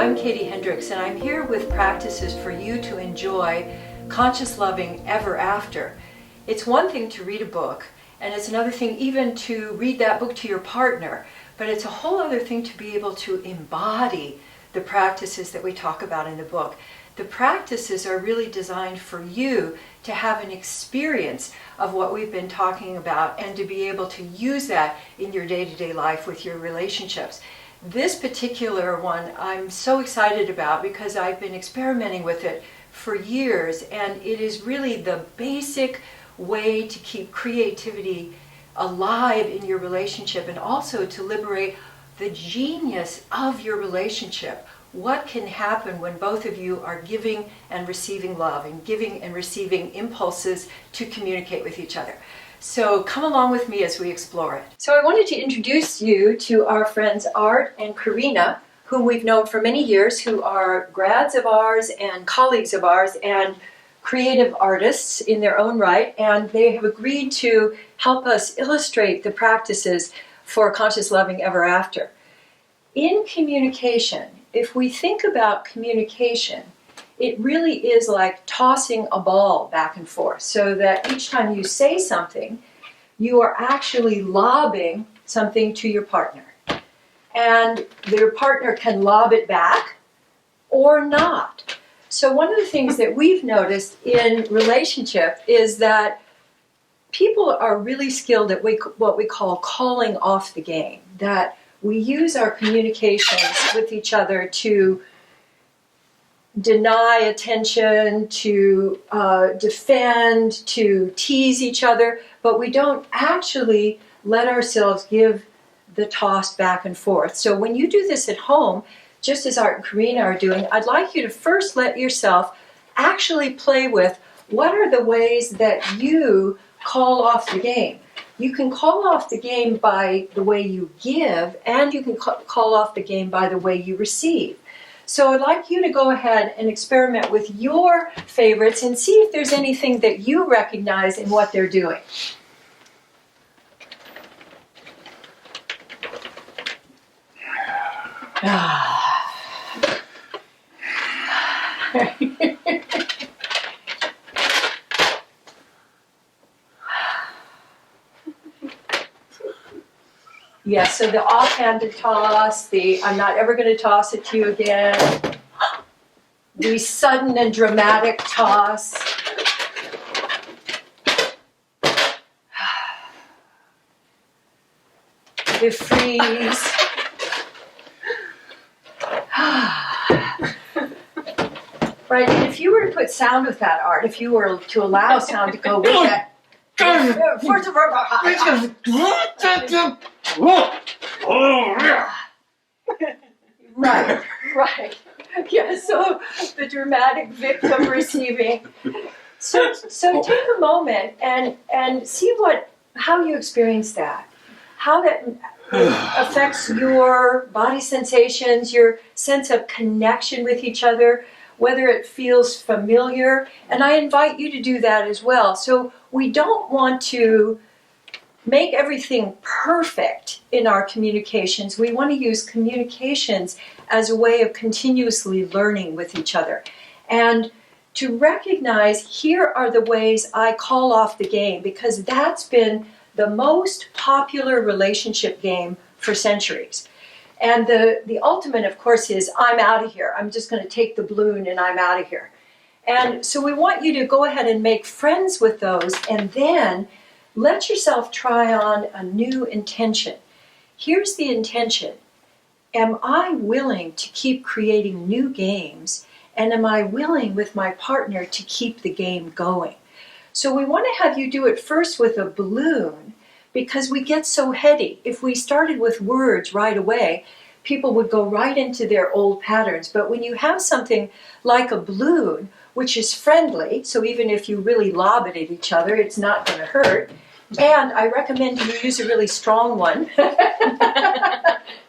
I'm Katie Hendricks, and I'm here with practices for you to enjoy conscious loving ever after. It's one thing to read a book, and it's another thing even to read that book to your partner, but it's a whole other thing to be able to embody the practices that we talk about in the book. The practices are really designed for you to have an experience of what we've been talking about and to be able to use that in your day-to-day life with your relationships. This particular one I'm so excited about because I've been experimenting with it for years, and it is really the basic way to keep creativity alive in your relationship and also to liberate the genius of your relationship. What can happen when both of you are giving and receiving love and giving and receiving impulses to communicate with each other? So come along with me as we explore it. So I wanted to introduce you to our friends Art and Karina, whom we've known for many years, who are grads of ours and colleagues of ours and creative artists in their own right, and they have agreed to help us illustrate the practices for conscious loving ever after. In communication, if we think about communication, it really is like tossing a ball back and forth, so that each time you say something, you are actually lobbing something to your partner. And your partner can lob it back or not. So one of the things that we've noticed in relationship is that people are really skilled at what we call calling off the game, that we use our communications with each other to deny attention, to defend, to tease each other, but we don't actually let ourselves give the toss back and forth. So when you do this at home, just as Art and Karina are doing, I'd like you to first let yourself actually play with what are the ways that you call off the game. You can call off the game by the way you give, and you can call off the game by the way you receive. So I'd like you to go ahead and experiment with your favorites and see if there's anything that you recognize in what they're doing. Yes, so the offhanded toss, the I'm not ever going to toss it to you again, the sudden and dramatic toss, the freeze, right, and if you were to put sound with that, Art, if you were to allow sound to go with that, right. Yeah, so the dramatic victim receiving. So take a moment and see how you experience that. How that affects your body sensations, your sense of connection with each other, whether it feels familiar. And I invite you to do that as well. So we don't want to make everything perfect in our communications. We want to use communications as a way of continuously learning with each other. And to recognize, here are the ways I call off the game, because that's been the most popular relationship game for centuries. And the ultimate, of course, is I'm out of here. I'm just going to take the balloon and I'm out of here. And so we want you to go ahead and make friends with those, and then let yourself try on a new intention. Here's the intention. Am I willing to keep creating new games? And am I willing with my partner to keep the game going? So we want to have you do it first with a balloon, because we get so heady. If we started with words right away, people would go right into their old patterns. But when you have something like a balloon, which is friendly, so even if you really lob it at each other, it's not going to hurt. And I recommend you use a really strong one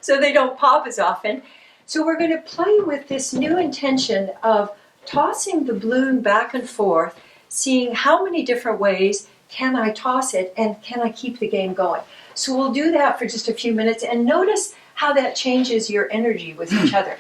so they don't pop as often. So we're going to play with this new intention of tossing the balloon back and forth, seeing how many different ways can I toss it and can I keep the game going. So we'll do that for just a few minutes and notice how that changes your energy with each other.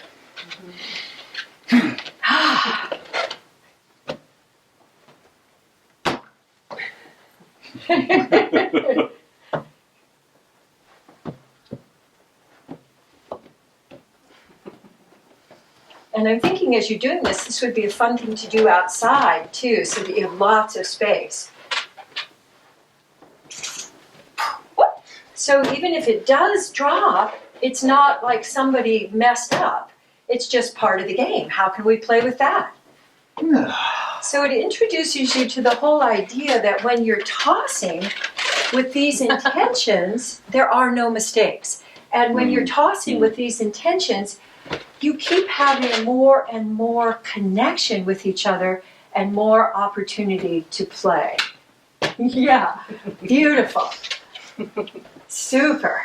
And I'm thinking as you're doing this, this would be a fun thing to do outside too, so that you have lots of space. So even if it does drop, it's not like somebody messed up. It's just part of the game. How can we play with that? So it introduces you to the whole idea that when you're tossing with these intentions, there are no mistakes. And when you're tossing with these intentions, you keep having more and more connection with each other and more opportunity to play. Yeah, beautiful. Super.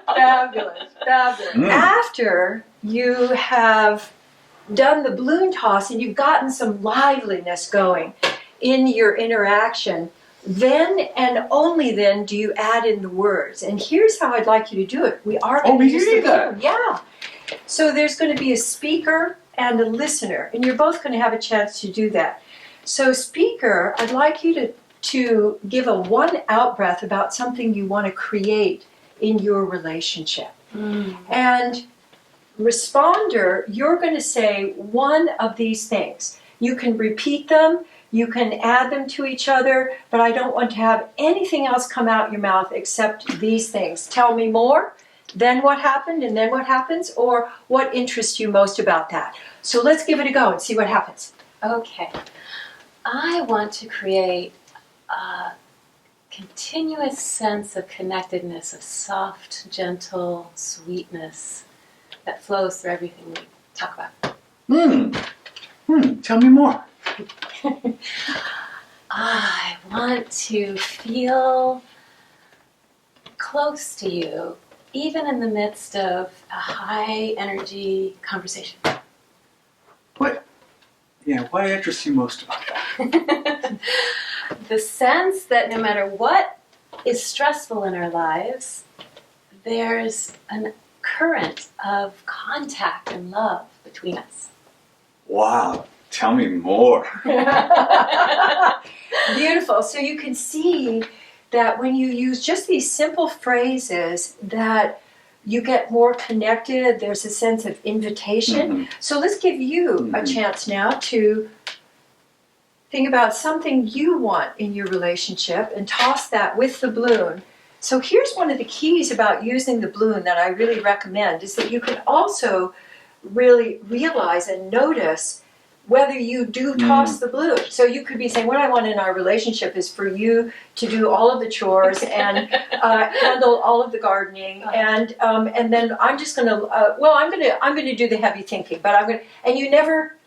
Fabulous, fabulous. After you have done the balloon toss and you've gotten some liveliness going in your interaction, then and only then do you add in the words. And here's how I'd like you to do it. We are going to use the balloon. Yeah. So there's going to be a speaker and a listener, and you're both going to have a chance to do that. So speaker, I'd like you to give a one out breath about something you want to create in your relationship. And responder, you're going to say one of these things. You can repeat them, you can add them to each other, but I don't want to have anything else come out your mouth except these things. Tell me more, then what happened, and then what happens, or what interests you most about that. So let's give it a go and see what happens. Okay. I want to create a continuous sense of connectedness, of soft, gentle sweetness that flows through everything we talk about. Tell me more. I want to feel close to you, even in the midst of a high energy conversation. What interests you most about that? The sense that no matter what is stressful in our lives, there's a current of contact and love between us. Wow, tell me more. Beautiful. So you can see that when you use just these simple phrases that you get more connected, there's a sense of invitation. So let's give you a chance now to think about something you want in your relationship and toss that with the balloon. So here's one of the keys about using the balloon that I really recommend is that you can also really realize and notice whether you do toss the balloon. So you could be saying, what I want in our relationship is for you to do all of the chores and handle all of the gardening, and then I'm just going to I'm going to do the heavy thinking, but and you never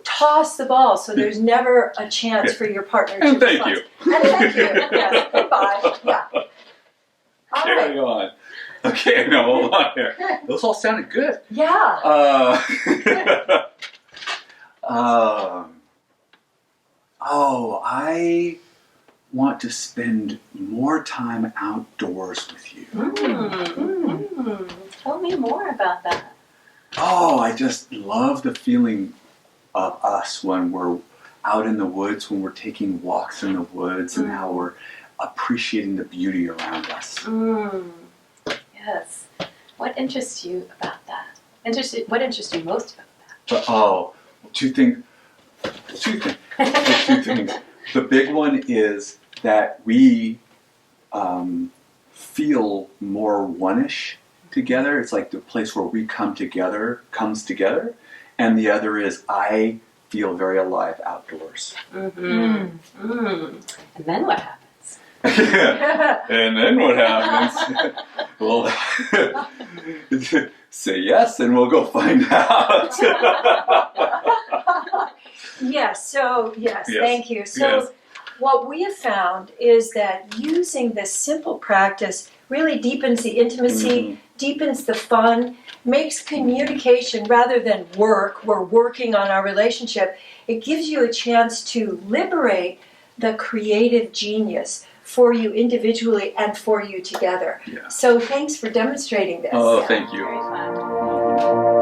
toss the ball, so there's never a chance for your partner to And thank you. And thank you. Yes. Goodbye. Yeah. All right. Carry on. Okay, no, hold on here. Those all sounded good. Yeah. I want to spend more time outdoors with you. Tell me more about that. Oh, I just love the feeling of us when we're out in the woods, when we're taking walks in the woods, and how we're appreciating the beauty around us. Yes. What interests you about that? What interests you most about that? Two things. The big one is that we feel more one-ish together. It's like the place where we comes together. And the other is I feel very alive outdoors. And then what happens? And then what happens? Well, say yes and we'll go find out. Yes, thank you. So what we have found is that using this simple practice really deepens the intimacy, deepens the fun, makes communication rather than work. We're working on our relationship. It gives you a chance to liberate the creative genius for you individually and for you together. Yeah. So thanks for demonstrating this. Oh, thank you. Very fun.